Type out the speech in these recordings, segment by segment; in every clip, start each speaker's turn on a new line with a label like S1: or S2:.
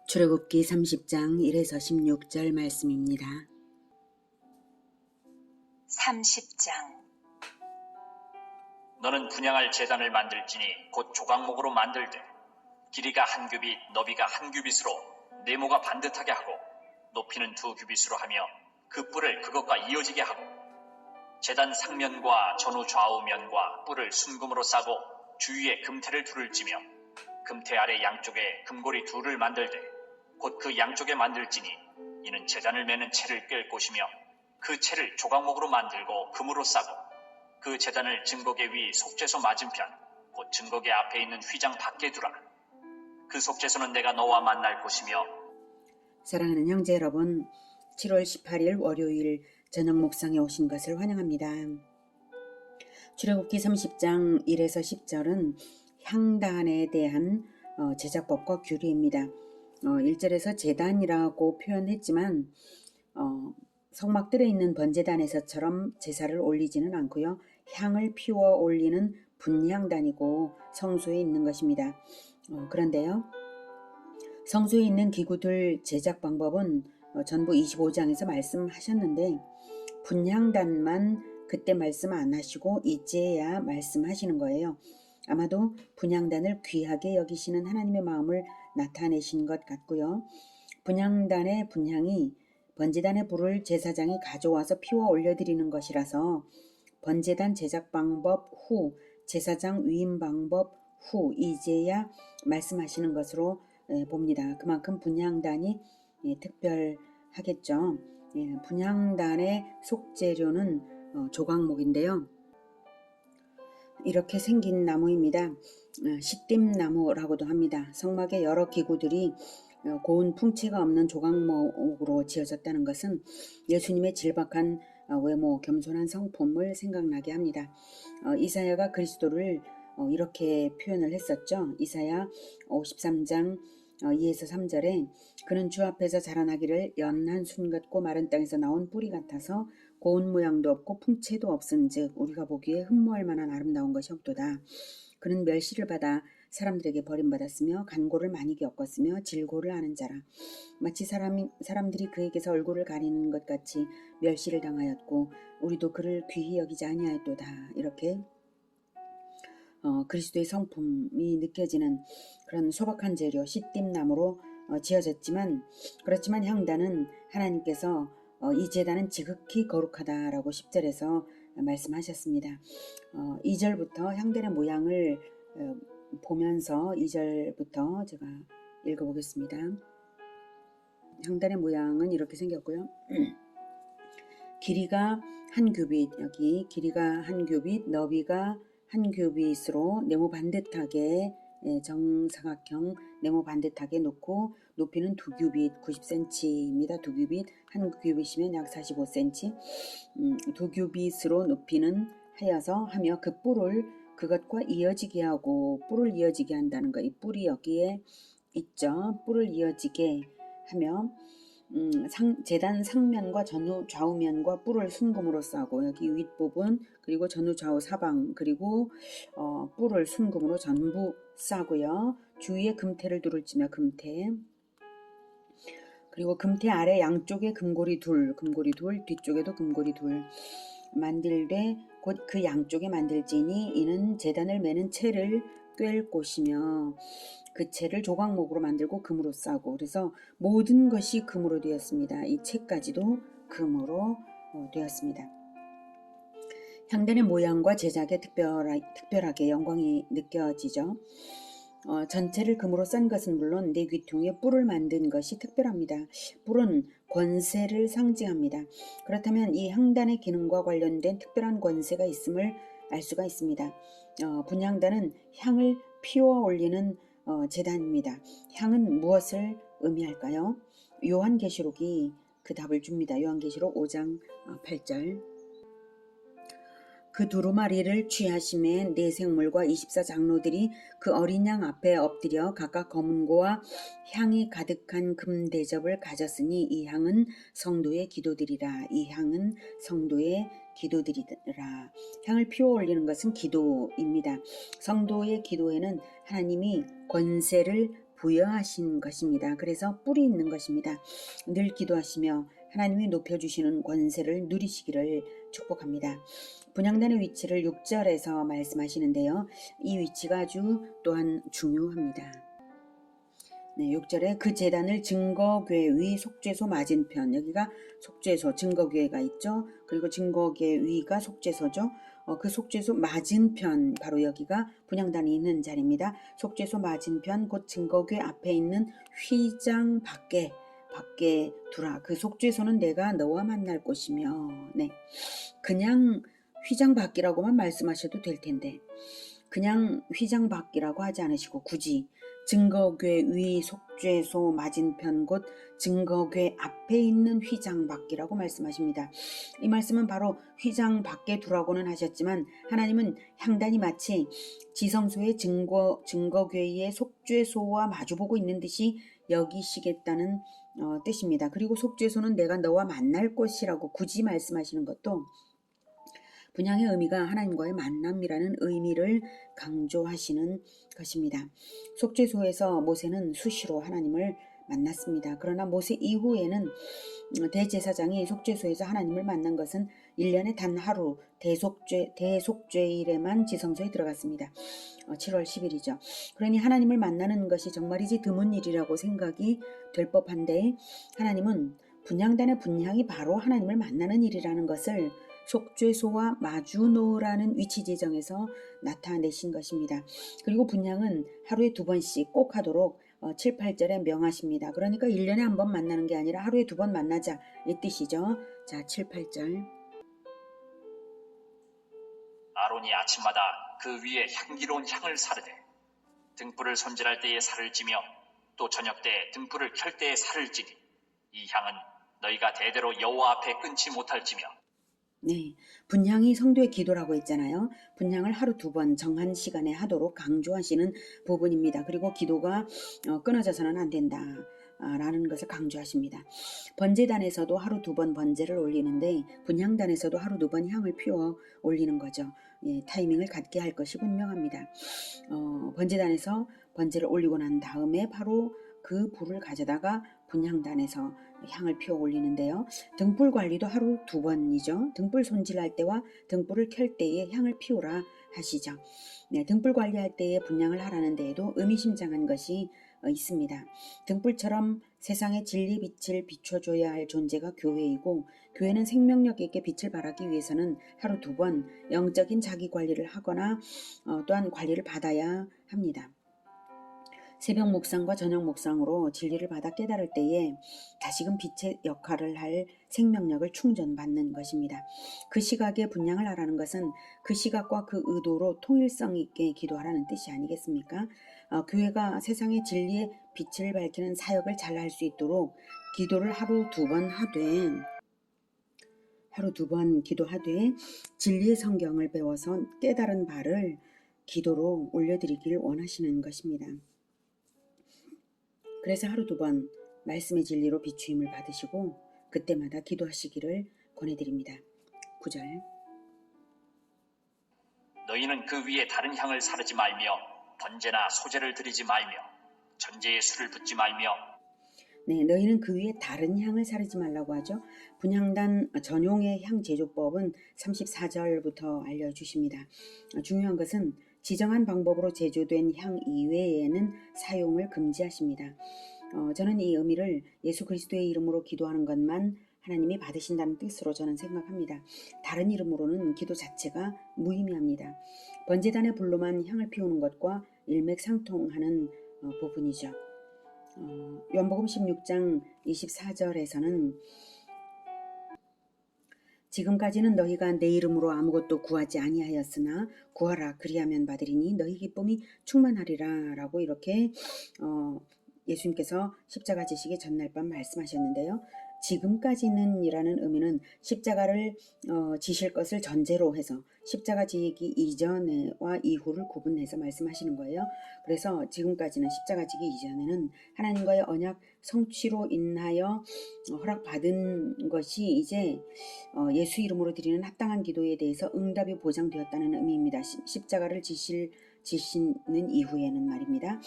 S1: 출애굽기 30장 1에서 16절 말씀입니다.
S2: 30장.
S3: 너는 분향할 제단을 만들지니 곧 조각목으로 만들되 길이가 한 규빗 너비가 한 규빗으로 네모가 반듯하게 하고 높이는 2규빗으로 하며 그 뿔을 그것과 이어지게 하고 제단 상면과 전후 좌우면과 뿔을 순금으로 싸고 주위에 금테를 둘을 찌며 금테 아래 양쪽에 금고리 둘을 만들되 곧 그 양쪽에 만들지니 이는 제단을 매는 채를 꿰을 곳이며 그 채를 조각목으로 만들고 금으로 싸고 그 제단을 증거계 위 속죄소 맞은편 곧 증거계 앞에 있는 휘장 밖에 두라. 그 속죄소는 내가 너와 만날 곳이며.
S1: 사랑하는 형제 여러분, 7월 18일 월요일 저녁 묵상에 오신 것을 환영합니다. 출애굽기 30장 1에서 10절은 향단에 대한 제작법과 규례입니다. 1절에서 제단이라고 표현했지만 성막들에 있는 번제단에서처럼 제사를 올리지는 않고요. 향을 피워 올리는 분향단이고 성소에 있는 것입니다. 그런데요. 성소에 있는 기구들 제작 방법은 전부 25장에서 말씀하셨는데 분향단만 그때 말씀 안 하시고 이제야 말씀하시는 거예요. 아마도 분향단을 귀하게 여기시는 하나님의 마음을 나타내신 것 같고요. 분향단의 분향이 번제단의 불을 제사장이 가져와서 피워 올려드리는 것이라서 번제단 제작 방법 후, 제사장 위임 방법 후 이제야 말씀하시는 것으로 봅니다. 그만큼 분향단이 특별하겠죠. 분향단의 속재료는 조각목인데요. 이렇게 생긴 나무입니다. 시띠나무라고도 합니다. 성막의 여러 기구들이 고운 풍채가 없는 조각목으로 지어졌다는 것은 예수님의 질박한 외모, 겸손한 성품을 생각나게 합니다. 이사야가 그리스도를 이렇게 표현을 했었죠. 이사야 53장 2에서 3절에 그는 주 앞에서 자라나기를 연한 순 같고 마른 땅에서 나온 뿌리 같아서 고운 모양도 없고 풍채도 없은즉 우리가 보기에 흠모할 만한 아름다운 것이 없도다. 그는 멸시를 받아 사람들에게 버림받았으며 간고를 많이 겪었으며 질고를 아는 자라. 마치 사람들이 그에게서 얼굴을 가리는 것 같이 멸시를 당하였고 우리도 그를 귀히 여기지 아니하였도다. 이렇게 그리스도의 성품이 느껴지는 그런 소박한 재료 시띠나무로 지어졌지만 그렇지만 향단은 하나님께서 이 제단은 지극히 거룩하다라고 10절에서 말씀하셨습니다. 2절부터 향단의 모양을 보면서 2절부터 제가 읽어보겠습니다. 향단의 모양은 이렇게 생겼고요. 길이가 한 규빗, 여기 길이가 한 규빗, 너비가 한 규빗으로 네모 반듯하게 정사각형 네모 반듯하게 놓고 높이는 2규빗 90cm입니다. 2규빗 한 규빗이면 약 45cm 2규빗으로 높이는 하여서 하며 그 뿔을 그것과 이어지게 하고 뿔을 이어지게 한다는 거. 이 뿔이 여기에 있죠. 뿔을 이어지게 하며 제단 상면과 전후 좌우면과 뿔을 순금으로 싸고 여기 윗부분 그리고 전후 좌우 사방 그리고 뿔을 순금으로 전부 싸고요. 주위에 금테를 둘을 찌며 금테 그리고 금테 아래 양쪽에 금고리 둘 뒤쪽에도 금고리 둘 만들되 곧 그 양쪽에 만들지니 이는 제단을 매는 채를 꿰을 곳이며 그 채를 조각목으로 만들고 금으로 싸고 그래서 모든 것이 금으로 되었습니다. 이 채까지도 금으로 되었습니다. 향단의 모양과 제작에 특별하게 영광이 느껴지죠. 전체를 금으로 싼 것은 물론 네 귀퉁이에 뿔을 만든 것이 특별합니다. 뿔은 권세를 상징합니다. 그렇다면 이 향단의 기능과 관련된 특별한 권세가 있음을 알 수가 있습니다. 분향단은 향을 피워 올리는 제단입니다. 향은 무엇을 의미할까요? 요한계시록이 그 답을 줍니다. 요한계시록 5장 8절 그 두루마리를 취하심에 네 생물과 24장로들이 그 어린 양 앞에 엎드려 각각 검은고와 향이 가득한 금 대접을 가졌으니 이 향은 성도의 기도들이라. 이 향은 성도의 기도들이라. 향을 피워 올리는 것은 기도입니다. 성도의 기도에는 하나님이 권세를 부여하신 것입니다. 그래서 뿔이 있는 것입니다. 늘 기도하시며 하나님이 높여주시는 권세를 누리시기를 축복합니다. 분향단의 위치를 6절에서 말씀하시는데요. 이 위치가 아주 또한 중요합니다. 네, 6절에 그 제단을 증거궤 위 속죄소 맞은편, 여기가 속죄소, 증거궤가 있죠. 그리고 증거궤 위가 속죄소죠. 그 속죄소 맞은편, 바로 여기가 분향단이 있는 자리입니다. 속죄소 맞은편 곧 증거궤 앞에 있는 휘장 밖에 두라. 그 속죄소는 내가 너와 만날 곳이며, 네, 그냥 휘장 밖이라고만 말씀하셔도 될 텐데 그냥 휘장 밖이라고 하지 않으시고 굳이 증거궤 위 속죄소 맞은편 곧 증거궤 앞에 있는 휘장 밖이라고 말씀하십니다. 이 말씀은 바로 휘장 밖에 두라고는 하셨지만 하나님은 향단이 마치 지성소의 증거궤의 속죄소와 마주보고 있는 듯이 여기시겠다는 뜻입니다. 그리고 속죄소는 내가 너와 만날 곳이라고 굳이 말씀하시는 것도 분향의 의미가 하나님과의 만남이라는 의미를 강조하시는 것입니다. 속죄소에서 모세는 수시로 하나님을 만났습니다. 그러나 모세 이후에는 대제사장이 속죄소에서 하나님을 만난 것은 1년에 단 하루 대속죄일에만 지성소에 들어갔습니다. 7월 10일이죠. 그러니 하나님을 만나는 것이 정말이지 드문 일이라고 생각이 될 법한데 하나님은 분향단의 분향이 바로 하나님을 만나는 일이라는 것을 속죄소와 마주노라는 위치 지정에서 나타내신 것입니다. 그리고 분향은 하루에 2번씩 꼭 하도록 7, 8절에 명하십니다. 그러니까 1년에 한 번 만나는 게 아니라 하루에 2번 만나자 이 뜻이죠. 자, 7, 8절.
S3: 아론이 아침마다 그 위에 향기로운 향을 사르되 등불을 손질할 때에 살을 찌며 또 저녁 때 등불을 켤 때에 살을 찌니 이 향은 너희가 대대로 여호와 앞에 끊지 못할지며.
S1: 네, 분향이 성도의 기도라고 했잖아요. 분향을 하루 2번 정한 시간에 하도록 강조하시는 부분입니다. 그리고 기도가 끊어져서는 안 된다 라는 것을 강조하십니다. 번제단에서도 하루 2번 번제를 올리는데 분향단에서도 하루 2번 향을 피워 올리는 거죠. 예, 타이밍을 갖게 할 것이 분명합니다. 번제단에서 번제를 올리고 난 다음에 바로 그 불을 가져다가 분향단에서 향을 피워 올리는데요. 등불 관리도 하루 2번이죠. 등불 손질할 때와 등불을 켤 때에 향을 피우라 하시죠. 네, 등불 관리할 때에 분향을 하라는 데에도 의미심장한 것이 있습니다. 등불처럼 세상의 진리 빛을 비춰줘야 할 존재가 교회이고 교회는 생명력 있게 빛을 발하기 위해서는 하루 2번 영적인 자기 관리를 하거나 또한 관리를 받아야 합니다. 새벽 묵상과 저녁 묵상으로 진리를 받아 깨달을 때에 다시금 빛의 역할을 할 생명력을 충전받는 것입니다. 그 시각에 분향을 하라는 것은 그 시각과 그 의도로 통일성 있게 기도하라는 뜻이 아니겠습니까? 교회가 세상의 진리의 빛을 밝히는 사역을 잘 할 수 있도록 기도를 하루 2번 기도하되 진리의 성경을 배워서 깨달은 바를 기도로 올려드리길 원하시는 것입니다. 그래서 하루 2번 말씀의 진리로 비추임을 받으시고 그때마다 기도하시기를 권해드립니다. 9절.
S3: 너희는 그 위에 다른 향을 사르지 말며 번제나 소제를 드리지 말며 전제에 술을 붓지 말며.
S1: 네, 너희는 그 위에 다른 향을 사르지 말라고 하죠. 분향단 전용의 향 제조법은 34절부터 알려주십니다. 중요한 것은 지정한 방법으로 제조된 향 이외에는 사용을 금지하십니다. 저는 이 의미를 예수 그리스도의 이름으로 기도하는 것만 하나님이 받으신다는 뜻으로 저는 생각합니다. 다른 이름으로는 기도 자체가 무의미합니다. 번제단의 불로만 향을 피우는 것과 일맥상통하는 부분이죠. 요한복음 16장 24절에서는 지금까지는 너희가 내 이름으로 아무것도 구하지 아니하였으나 구하라 그리하면 받으리니 너희 기쁨이 충만하리라 라고 이렇게 예수님께서 십자가 지시기 전날 밤 말씀하셨는데요. 지금까지는 이라는 의미는 십자가를 지실 것을 전제로 해서 십자가 지기 이전과 이후를 구분해서 말씀하시는 거예요. 그래서 지금까지는 십자가 지기 이전에는 하나님과의 언약 성취로 인하여 허락받은 것이 이제 예수 이름으로 드리는 합당한 기도에 대해서 응답이 보장되었다는 의미입니다. 십자가를 지실 지시는 이후에는 말입니다.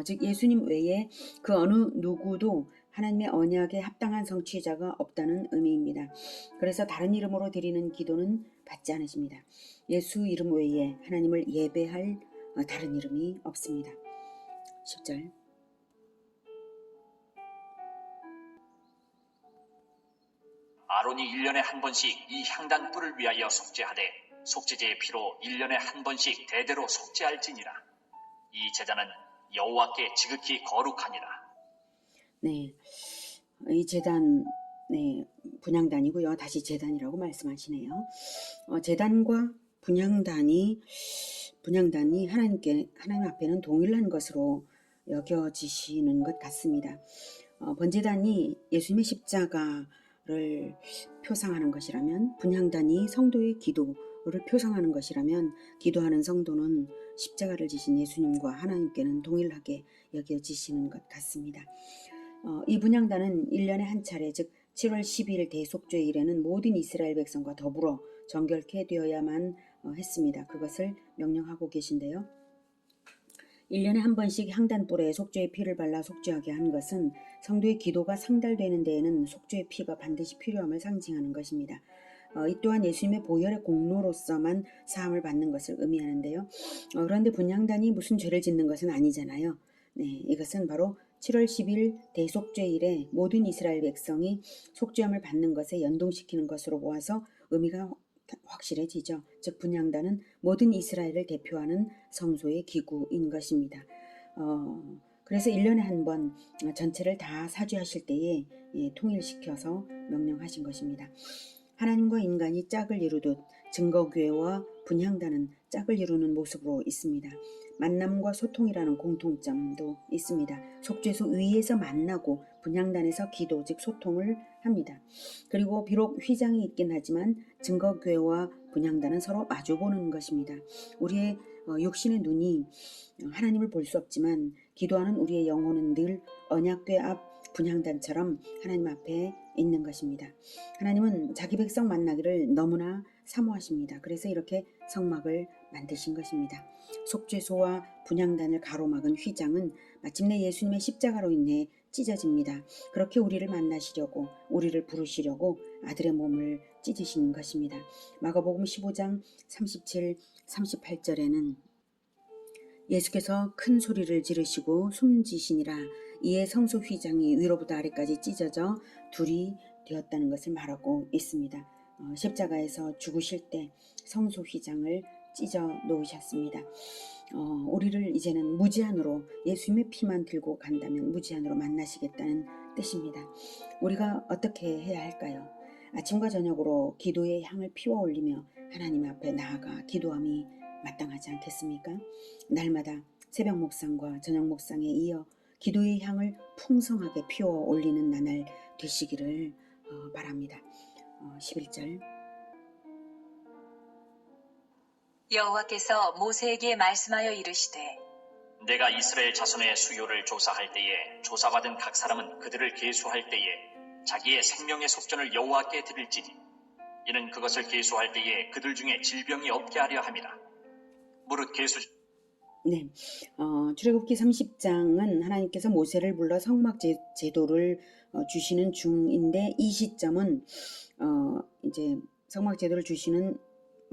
S1: 즉 예수님 외에 그 어느 누구도 하나님의 언약에 합당한 성취자가 없다는 의미입니다. 그래서 다른 이름으로 드리는 기도는 받지 않으십니다. 예수 이름 외에 하나님을 예배할 다른 이름이 없습니다. 10절.
S3: 아론이 1년에 한 번씩 이 향단 뿔을 위하여 속죄하되 속죄제의 피로 1년에 한 번씩 대대로 속죄할지니라. 이 제단은 여호와께 지극히 거룩하니라.
S1: 네, 이 제단, 네, 분향단이고요. 다시 제단이라고 말씀하시네요. 제단과 분향단이 하나님 앞에는 동일한 것으로 여겨지시는 것 같습니다. 번제단이 예수님의 십자가를 표상하는 것이라면, 분향단이 성도의 기도를 표상하는 것이라면, 기도하는 성도는 십자가를 지신 예수님과 하나님께는 동일하게 여겨지시는 것 같습니다. 이 분향단은 1년에 한 차례, 즉 7월 10일 대속죄일에는 모든 이스라엘 백성과 더불어 정결케 되어야만 했습니다. 그것을 명령하고 계신데요. 1년에 한 번씩 향단불에 속죄의 피를 발라 속죄하게 한 것은 성도의 기도가 상달되는 데에는 속죄의 피가 반드시 필요함을 상징하는 것입니다. 이 또한 예수님의 보혈의 공로로서만 사함을 받는 것을 의미하는데요. 그런데 분향단이 무슨 죄를 짓는 것은 아니잖아요. 네, 이것은 바로 7월 10일 대속죄일에 모든 이스라엘 백성이 속죄함을 받는 것에 연동시키는 것으로 보아서 의미가 확실해지죠. 즉 분향단은 모든 이스라엘을 대표하는 성소의 기구인 것입니다. 그래서 1년에 한 번 전체를 다 사죄하실 때에 통일시켜서 명령하신 것입니다. 하나님과 인간이 짝을 이루듯 증거교회와 분향단은 짝을 이루는 모습으로 있습니다. 만남과 소통이라는 공통점도 있습니다. 속죄소 위에서 만나고 분향단에서 기도 즉 소통을 합니다. 그리고 비록 휘장이 있긴 하지만 증거교회와 분향단은 서로 마주보는 것입니다. 우리의 육신의 눈이 하나님을 볼 수 없지만 기도하는 우리의 영혼은 늘 언약궤 앞 분향단처럼 하나님 앞에 있는 것입니다. 하나님은 자기 백성 만나기를 너무나 사모하십니다. 그래서 이렇게 성막을 만드신 것입니다. 속죄소와 분향단을 가로막은 휘장은 마침내 예수님의 십자가로 인해 찢어집니다. 그렇게 우리를 만나시려고, 우리를 부르시려고 아들의 몸을 찢으신 것입니다. 마가복음 15장 37, 38절에는 예수께서 큰 소리를 지르시고 숨지시니라. 이에 성소 휘장이 위로부터 아래까지 찢어져 둘이 되었다는 것을 말하고 있습니다. 십자가에서 죽으실 때 성소 휘장을 찢어 놓으셨습니다. 우리를 이제는 무제한으로 예수님의 피만 들고 간다면 무제한으로 만나시겠다는 뜻입니다. 우리가 어떻게 해야 할까요? 아침과 저녁으로 기도의 향을 피워 올리며 하나님 앞에 나아가 기도함이 마땅하지 않겠습니까? 날마다 새벽 묵상과 저녁 묵상에 이어 기도의 향을 풍성하게 피워 올리는 나날 되시기를 바랍니다. 11절.
S2: 여호와께서 모세에게 말씀하여 이르시되
S3: 내가 이스라엘 자손의 수요를 조사할 때에 조사받은 각 사람은 그들을 계수할 때에 자기의 생명의 속전을 여호와께 드릴지니 이는 그것을 계수할 때에 그들 중에 질병이 없게 하려 함이라. 무릇 계수.
S1: 네, 출애굽기 30장은 하나님께서 모세를 불러 성막 제도를 주시는 중인데 이 시점은 이제 성막 제도를 주시는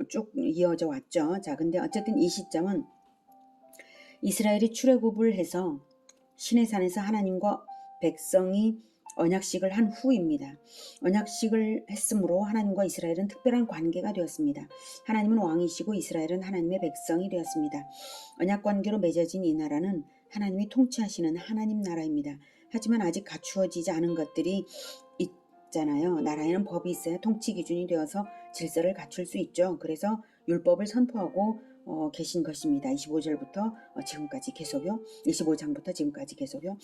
S1: 쭉 이어져 왔죠. 자, 근데 어쨌든 이 시점은 이스라엘이 출애굽을 해서 시내산에서 하나님과 백성이 언약식을 한 후입니다. 언약식을 했으므로 하나님과 이스라엘은 특별한 관계가 되었습니다. 하나님은 왕이시고 이스라엘은 하나님의 백성이 되었습니다. 언약 관계로 맺어진 이 나라는 하나님이 통치하시는 하나님 나라입니다. 하지만 아직 갖추어지지 않은 것들이 있잖아요. 나라에는 법이 있어야 통치 기준이 되어서 질서를 갖출 수 있죠. 그래서 율법을 선포하고 계신 것입니다. 25절부터 지금까지 계속요. 25장부터 지금까지 계속요.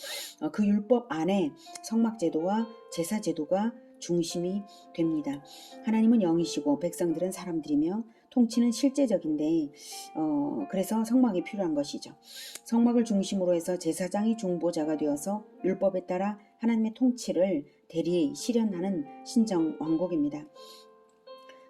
S1: 그 율법 안에 성막제도와 제사제도가 중심이 됩니다. 하나님은 영이시고 백성들은 사람들이며 통치는 실제적인데 그래서 성막이 필요한 것이죠. 성막을 중심으로 해서 제사장이 중보자가 되어서 율법에 따라 하나님의 통치를 대리 실현하는 신정 왕국입니다.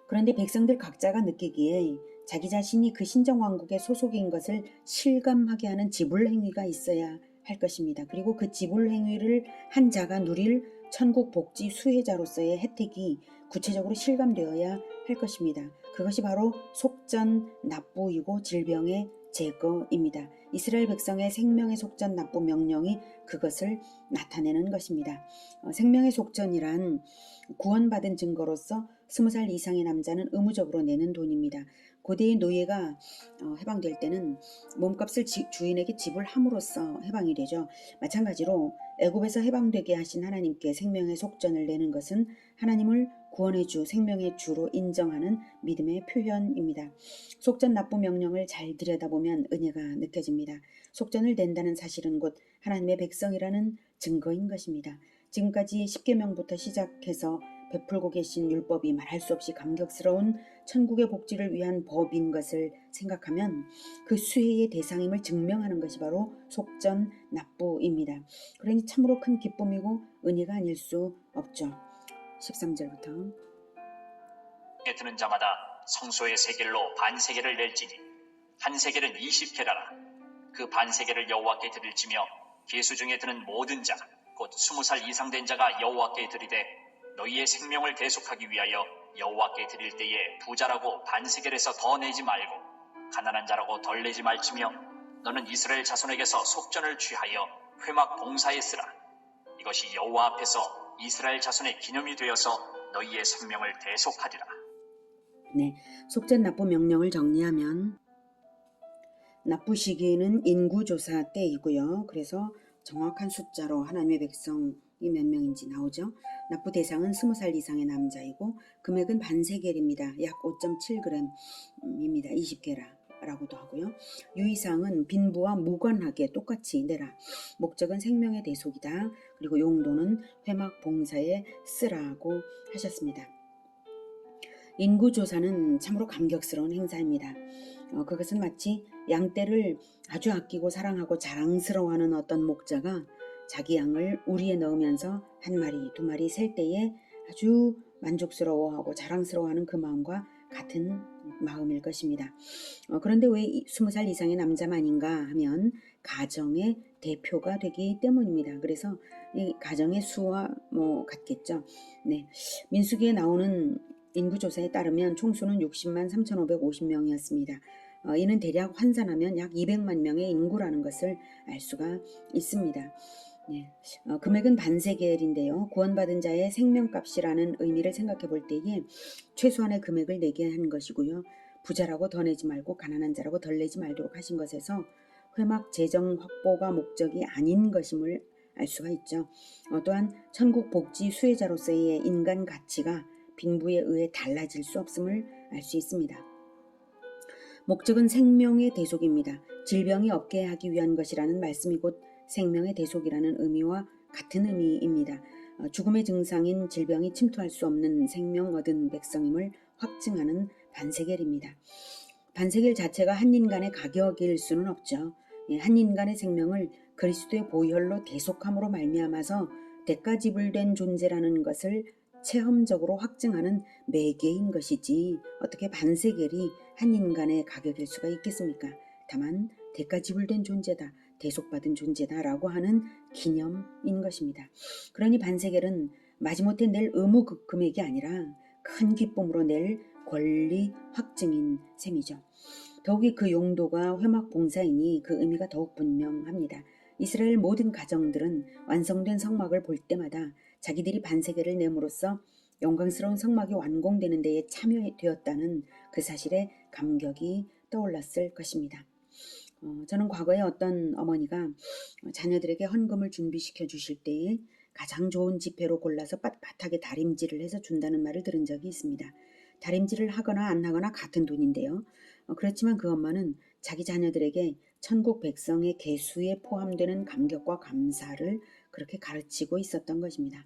S1: 그런데 백성들 각자가 느끼기에 자기 자신이 그 신정왕국의 소속인 것을 실감하게 하는 지불 행위가 있어야 할 것입니다. 그리고 그 지불 행위를 한 자가 누릴 천국 복지 수혜자로서의 혜택이 구체적으로 실감되어야 할 것입니다. 그것이 바로 속전 납부이고 질병의 제거입니다. 이스라엘 백성의 생명의 속전 납부 명령이 그것을 나타내는 것입니다. 생명의 속전이란 구원받은 증거로서 20살 이상의 남자는 의무적으로 내는 돈입니다. 고대의 노예가 해방될 때는 몸값을 주인에게 지불함으로써 해방이 되죠. 마찬가지로 애굽에서 해방되게 하신 하나님께 생명의 속전을 내는 것은 하나님을 구원의 주, 생명의 주로 인정하는 믿음의 표현입니다. 속전 납부 명령을 잘 들여다보면 은혜가 느껴집니다. 속전을 낸다는 사실은 곧 하나님의 백성이라는 증거인 것입니다. 지금까지 10계명부터 시작해서 베풀고 계신 율법이 말할 수 없이 감격스러운 천국의 복지를 위한 법인 것을 생각하면 그 수혜의 대상임을 증명하는 것이 바로 속전 납부입니다. 그러니 참으로 큰 기쁨이고 은혜가 아닐 수 없죠. 13절부터
S3: 드는 자마다 성소의 세겔로 반세겔을 낼지니 한 세겔은 20게라라. 그 반세겔을 여호와께 드릴지며 계수 중에 드는 모든 자 곧 20살 이상 된 자가 여호와께 드리되 너희의 생명을 대속하기 위하여 여호와께 드릴 때에 부자라고 반세겔에서 더 내지 말고 가난한 자라고 덜 내지 말지며 너는 이스라엘 자손에게서 속전을 취하여 회막 봉사에 쓰라. 이것이 여호와 앞에서 이스라엘 자손의 기념이 되어서 너희의 생명을 대속하리라.
S1: 네, 속전 납부 명령을 정리하면 납부 시기는 인구조사 때이고요. 그래서 정확한 숫자로 하나님의 백성이 몇 명인지 나오죠. 납부 대상은 20살 이상의 남자이고 금액은 반세겔입니다. 약 5.7g입니다. 20게라라고도 하고요. 유의사항은 빈부와 무관하게 똑같이 내라. 목적은 생명의 대속이다. 그리고 용도는 회막 봉사에 쓰라고 하셨습니다. 인구조사는 참으로 감격스러운 행사입니다. 그것은 마치 양떼를 아주 아끼고 사랑하고 자랑스러워하는 어떤 목자가 자기 양을 우리에 넣으면서 한 마리, 두 마리 셀 때에 아주 만족스러워하고 자랑스러워하는 그 마음과 같은 마음일 것입니다. 그런데 왜 20살 이상의 남자만인가 하면 가정의 대표가 되기 때문입니다. 그래서 이 가정의 수와 같겠죠. 네, 민수기에 나오는 인구조사에 따르면 총수는 60만 3,550명이었습니다. 이는 대략 환산하면 약 200만 명의 인구라는 것을 알 수가 있습니다. 네, 금액은 반세겔인데요. 구원받은 자의 생명값이라는 의미를 생각해 볼 때에 최소한의 금액을 내게 한 것이고요. 부자라고 더 내지 말고 가난한 자라고 덜 내지 말도록 하신 것에서 회막 재정 확보가 목적이 아닌 것임을 알 수가 있죠. 또한 천국 복지 수혜자로서의 인간 가치가 빈부에 의해 달라질 수 없음을 알 수 있습니다. 목적은 생명의 대속입니다. 질병이 없게 하기 위한 것이라는 말씀이 곧 생명의 대속이라는 의미와 같은 의미입니다. 죽음의 증상인 질병이 침투할 수 없는 생명 얻은 백성임을 확증하는 반세겔입니다. 반세겔 자체가 한 인간의 가격일 수는 없죠. 한 인간의 생명을 그리스도의 보혈로 대속함으로 말미암아서 대가 지불된 존재라는 것을 체험적으로 확증하는 매개인 것이지 어떻게 반세겔이 한 인간의 가격일 수가 있겠습니까? 다만 대가 지불된 존재다, 대속받은 존재다라고 하는 기념인 것입니다. 그러니 반세겔은 마지못해 낼 의무 금액이 아니라 큰 기쁨으로 낼 권리 확증인 셈이죠. 더욱이 그 용도가 회막 봉사이니 그 의미가 더욱 분명합니다. 이스라엘 모든 가정들은 완성된 성막을 볼 때마다 자기들이 반세겔을 내므로써 영광스러운 성막이 완공되는 데에 참여되었다는 그 사실에 감격이 떠올랐을 것입니다. 저는 과거에 어떤 어머니가 자녀들에게 헌금을 준비시켜 주실 때에 가장 좋은 지폐로 골라서 빳빳하게 다림질을 해서 준다는 말을 들은 적이 있습니다. 다림질을 하거나 안 하거나 같은 돈인데요. 그렇지만 그 엄마는 자기 자녀들에게 천국 백성의 계수에 포함되는 감격과 감사를 그렇게 가르치고 있었던 것입니다.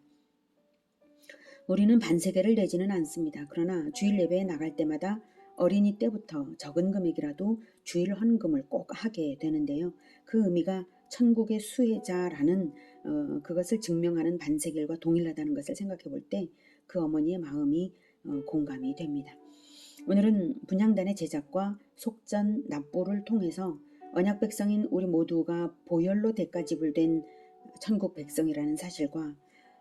S1: 우리는 반세겔을 내지는 않습니다. 그러나 주일 예배에 나갈 때마다 어린이 때부터 적은 금액이라도 주일 헌금을 꼭 하게 되는데요. 그 의미가 천국의 수혜자라는 그것을 증명하는 반세겔과 동일하다는 것을 생각해 볼 때 그 어머니의 마음이 공감이 됩니다. 오늘은 분향단의 제작과 속전 납부를 통해서 언약 백성인 우리 모두가 보혈로 대가지불된 천국 백성이라는 사실과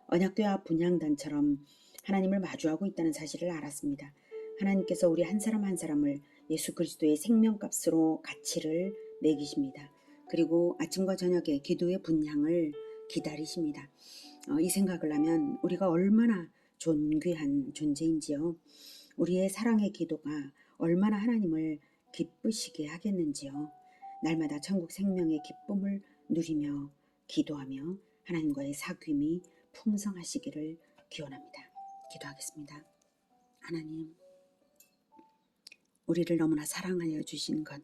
S1: 언약궤와 분향단처럼 하나님을 마주하고 있다는 사실을 알았습니다. 하나님께서 우리 한 사람 한 사람을 예수 그리스도의 생명값으로 가치를 매기십니다. 그리고 아침과 저녁에 기도의 분향을 기다리십니다. 이 생각을 하면 우리가 얼마나 존귀한 존재인지요. 우리의 사랑의 기도가 얼마나 하나님을 기쁘시게 하겠는지요. 날마다 천국 생명의 기쁨을 누리며 기도하며 하나님과의 사귐이 풍성하시기를 기원합니다. 기도하겠습니다. 하나님, 우리를 너무나 사랑하여 주신 것,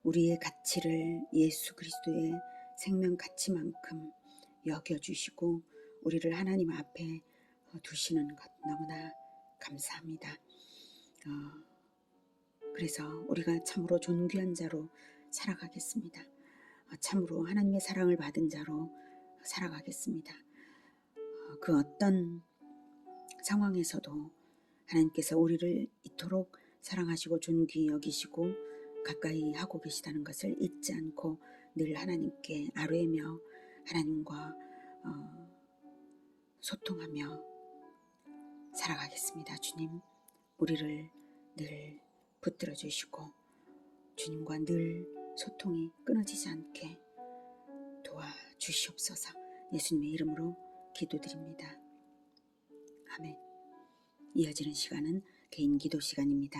S1: 우리의 가치를 예수 그리스도의 생명 가치만큼 여겨주시고 우리를 하나님 앞에 두시는 것 너무나 감사합니다. 그래서 우리가 참으로 존귀한 자로 살아가겠습니다. 참으로 하나님의 사랑을 받은 자로 살아가겠습니다. 그 어떤 상황에서도 하나님께서 우리를 이토록 사랑하시고 존귀히 여기시고 가까이 하고 계시다는 것을 잊지 않고 늘 하나님께 아뢰며 하나님과 소통하며 살아가겠습니다. 주님, 우리를 늘 붙들어 주시고 주님과 늘 소통이 끊어지지 않게 도와주시옵소서. 예수님의 이름으로 기도드립니다. 아멘. 이어지는 시간은 개인 기도 시간입니다.